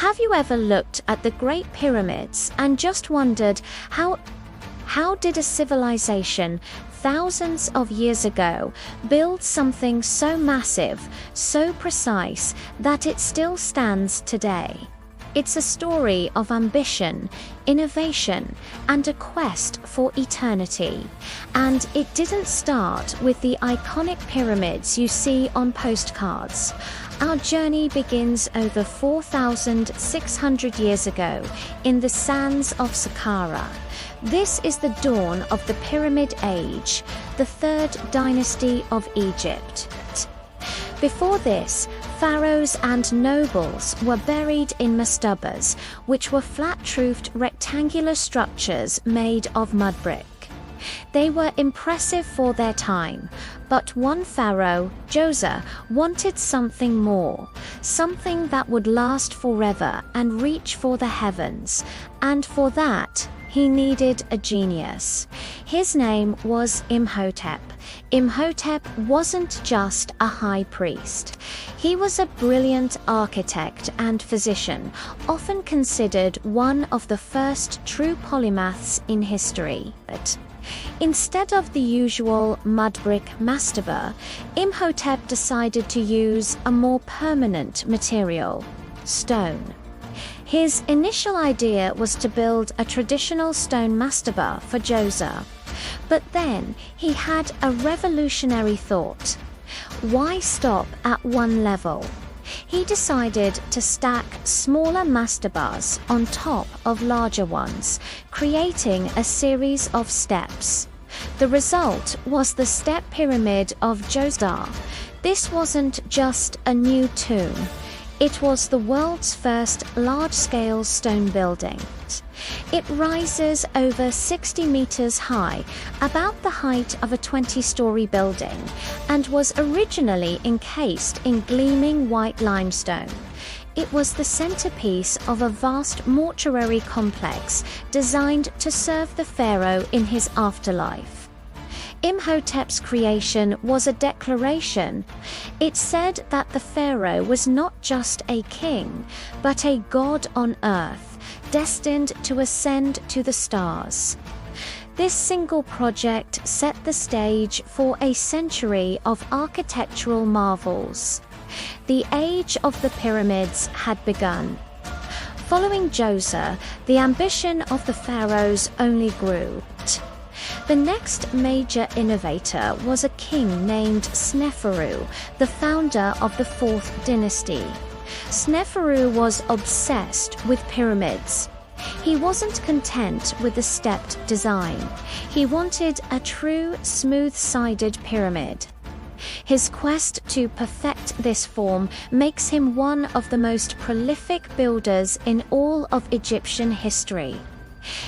Have you ever looked at the Great Pyramids and just wondered how did a civilization thousands of years ago build something so massive, so precise, that it still stands today? It's a story of ambition, innovation, and a quest for eternity. And it didn't start with the iconic pyramids you see on postcards. Our journey begins over 4,600 years ago in the sands of Saqqara. This is the dawn of the Pyramid Age, the third dynasty of Egypt. Before this, pharaohs and nobles were buried in mastabas, which were flat-roofed rectangular structures made of mud brick. They were impressive for their time, but one pharaoh, Giza, wanted something more, something that would last forever and reach for the heavens, and for that, he needed a genius. His name was Imhotep. Imhotep wasn't just a high priest. He was a brilliant architect and physician, often considered one of the first true polymaths in history. But instead of the usual mud brick mastaba, Imhotep decided to use a more permanent material, stone. His initial idea was to build a traditional stone mastaba for Giza. But then he had a revolutionary thought. Why stop at one level? He decided to stack smaller mastabas on top of larger ones, creating a series of steps. The result was the step pyramid of Giza. This wasn't just a new tomb. It was the world's first large-scale stone building. It rises over 60 meters high, about the height of a 20-story building, and was originally encased in gleaming white limestone. It was the centerpiece of a vast mortuary complex designed to serve the pharaoh in his afterlife. Imhotep's creation was a declaration. It said that the pharaoh was not just a king, but a god on earth, destined to ascend to the stars. This single project set the stage for a century of architectural marvels. The age of the pyramids had begun. Following Giza, the ambition of the pharaohs only grew. The next major innovator was a king named Sneferu, the founder of the 4th dynasty. Sneferu was obsessed with pyramids. He wasn't content with the stepped design. He wanted a true smooth-sided pyramid. His quest to perfect this form makes him one of the most prolific builders in all of Egyptian history.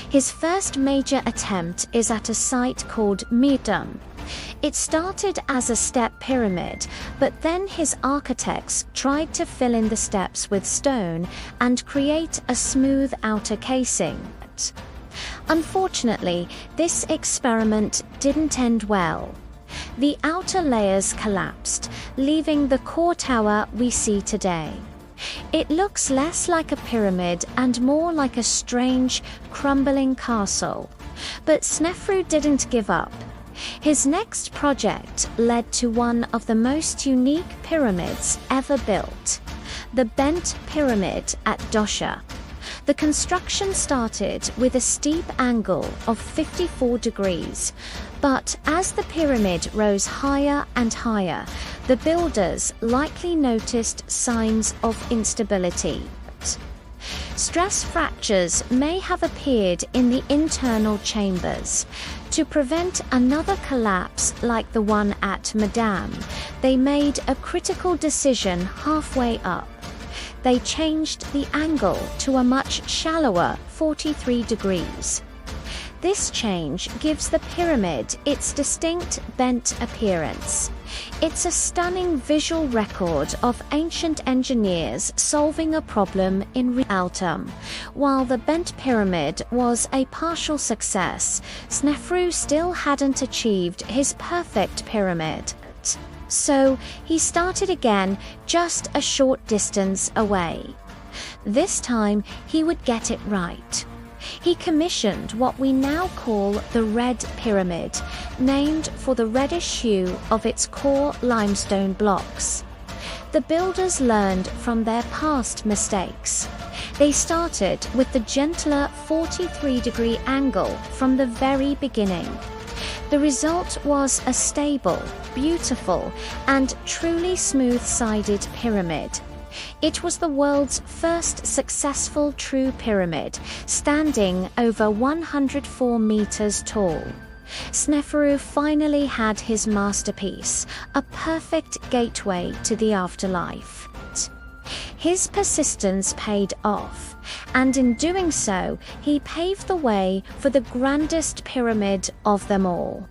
His first major attempt is at a site called Muon. It started as a step pyramid, but then his architects tried to fill in the steps with stone and create a smooth outer casing. Unfortunately, this experiment didn't end well. The outer layers collapsed, leaving the core tower we see today. It looks less like a pyramid and more like a strange, crumbling castle. But Sneferu didn't give up. His next project led to one of the most unique pyramids ever built, the Bent Pyramid at Dosha. The construction started with a steep angle of 54 degrees, but as the pyramid rose higher and higher, the builders likely noticed signs of instability. Stress fractures may have appeared in the internal chambers. To prevent another collapse like the one at Madame, they made a critical decision halfway up. They changed the angle to a much shallower 43 degrees. This change gives the pyramid its distinct bent appearance. It's a stunning visual record of ancient engineers solving a problem in real time. While the bent pyramid was a partial success, Sneferu still hadn't achieved his perfect pyramid. So he started again just a short distance away. This time, he would get it right. He commissioned what we now call the Red Pyramid, named for the reddish hue of its core limestone blocks. The builders learned from their past mistakes. They started with the gentler 43-degree angle from the very beginning. The result was a stable, beautiful, and truly smooth-sided pyramid. It was the world's first successful true pyramid, standing over 104 meters tall. Sneferu finally had his masterpiece, a perfect gateway to the afterlife. His persistence paid off, and in doing so, he paved the way for the grandest pyramid of them all.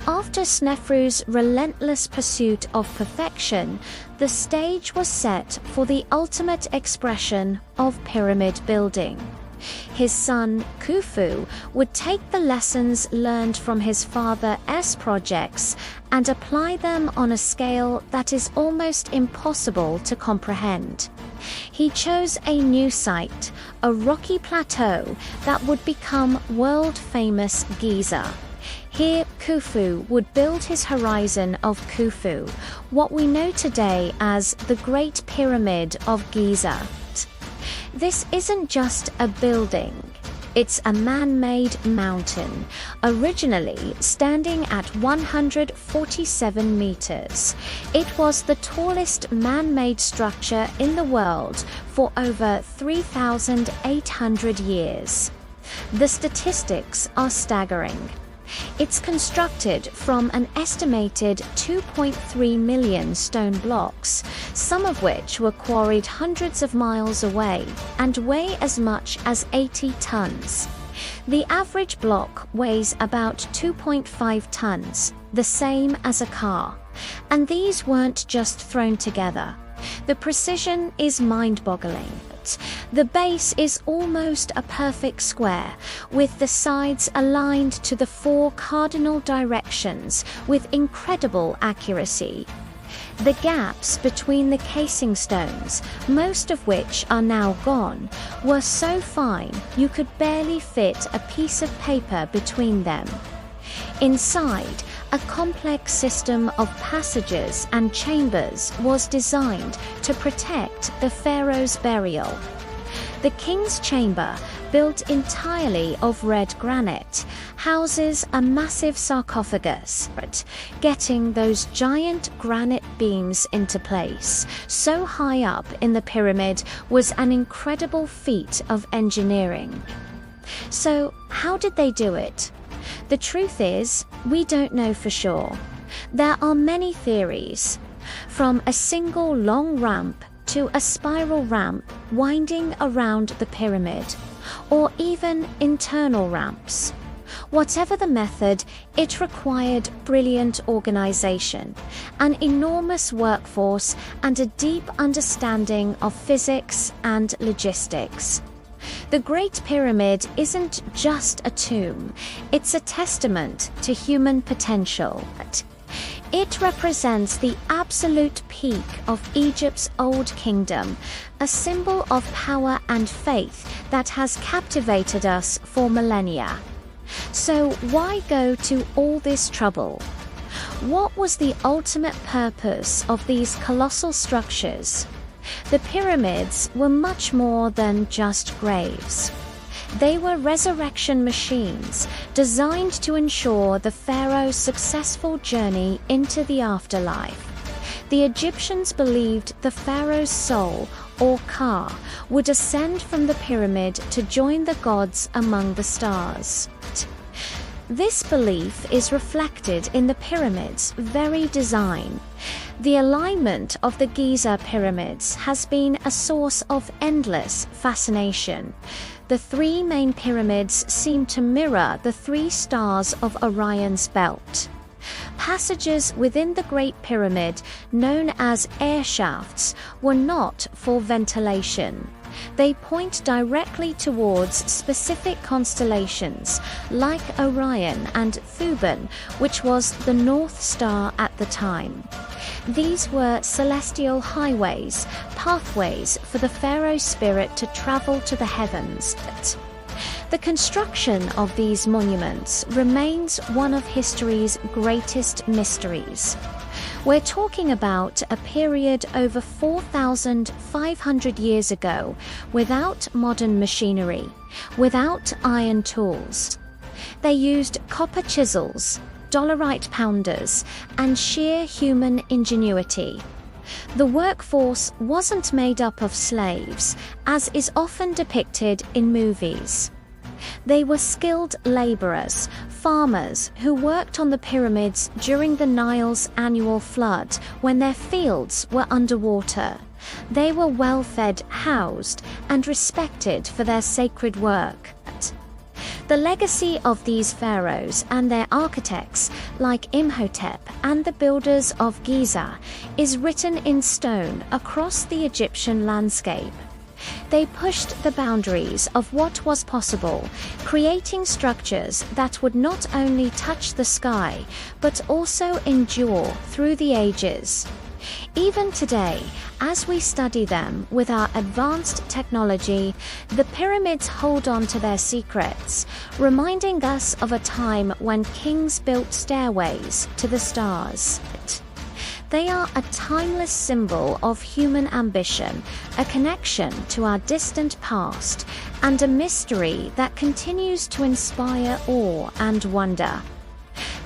After Sneferu's relentless pursuit of perfection, the stage was set for the ultimate expression of pyramid building. His son, Khufu, would take the lessons learned from his father's projects and apply them on a scale that is almost impossible to comprehend. He chose a new site, a rocky plateau that would become world-famous Giza. Here, Khufu would build his horizon of Khufu, what we know today as the Great Pyramid of Giza. This isn't just a building. It's a man-made mountain, originally standing at 147 meters. It was the tallest man-made structure in the world for over 3,800 years. The statistics are staggering. It's constructed from an estimated 2.3 million stone blocks, some of which were quarried hundreds of miles away and weigh as much as 80 tons. The average block weighs about 2.5 tons, the same as a car. And these weren't just thrown together. The precision is mind-boggling. The base is almost a perfect square, with the sides aligned to the 4 cardinal directions with incredible accuracy. The gaps between the casing stones, most of which are now gone, were so fine you could barely fit a piece of paper between them. Inside, a complex system of passages and chambers was designed to protect the pharaoh's burial. The king's chamber, built entirely of red granite, houses a massive sarcophagus. Getting those giant granite beams into place so high up in the pyramid was an incredible feat of engineering. So, how did they do it? The truth is, we don't know for sure. There are many theories, from a single long ramp to a spiral ramp winding around the pyramid, or even internal ramps. Whatever the method, it required brilliant organization, an enormous workforce, and a deep understanding of physics and logistics. The Great Pyramid isn't just a tomb, it's a testament to human potential. It represents the absolute peak of Egypt's old kingdom, a symbol of power and faith that has captivated us for millennia. So why go to all this trouble? What was the ultimate purpose of these colossal structures? The pyramids were much more than just graves. They were resurrection machines designed to ensure the pharaoh's successful journey into the afterlife. The Egyptians believed the pharaoh's soul, or Ka, would ascend from the pyramid to join the gods among the stars. This belief is reflected in the pyramid's very design. The alignment of the Giza pyramids has been a source of endless fascination. The 3 main pyramids seem to mirror the 3 stars of Orion's belt. Passages within the Great Pyramid, known as air shafts, were not for ventilation. They point directly towards specific constellations, like Orion and Thuban, which was the North Star at the time. These were celestial highways, pathways for the pharaoh's spirit to travel to the heavens. The construction of these monuments remains one of history's greatest mysteries. We're talking about a period over 4,500 years ago, without modern machinery, without iron tools. They used copper chisels, dolerite pounders, and sheer human ingenuity. The workforce wasn't made up of slaves, as is often depicted in movies. They were skilled laborers, farmers who worked on the pyramids during the Nile's annual flood when their fields were underwater. They were well-fed, housed, and respected for their sacred work. The legacy of these pharaohs and their architects, like Imhotep and the builders of Giza, is written in stone across the Egyptian landscape. They pushed the boundaries of what was possible, creating structures that would not only touch the sky, but also endure through the ages. Even today, as we study them with our advanced technology, the pyramids hold on to their secrets, reminding us of a time when kings built stairways to the stars. They are a timeless symbol of human ambition, a connection to our distant past, and a mystery that continues to inspire awe and wonder.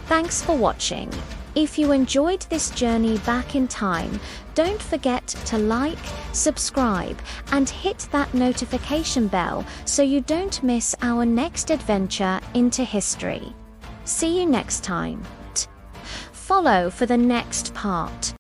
Thanks for watching. If you enjoyed this journey back in time, don't forget to like, subscribe, and hit that notification bell so you don't miss our next adventure into history. See you next time. Follow for the next part.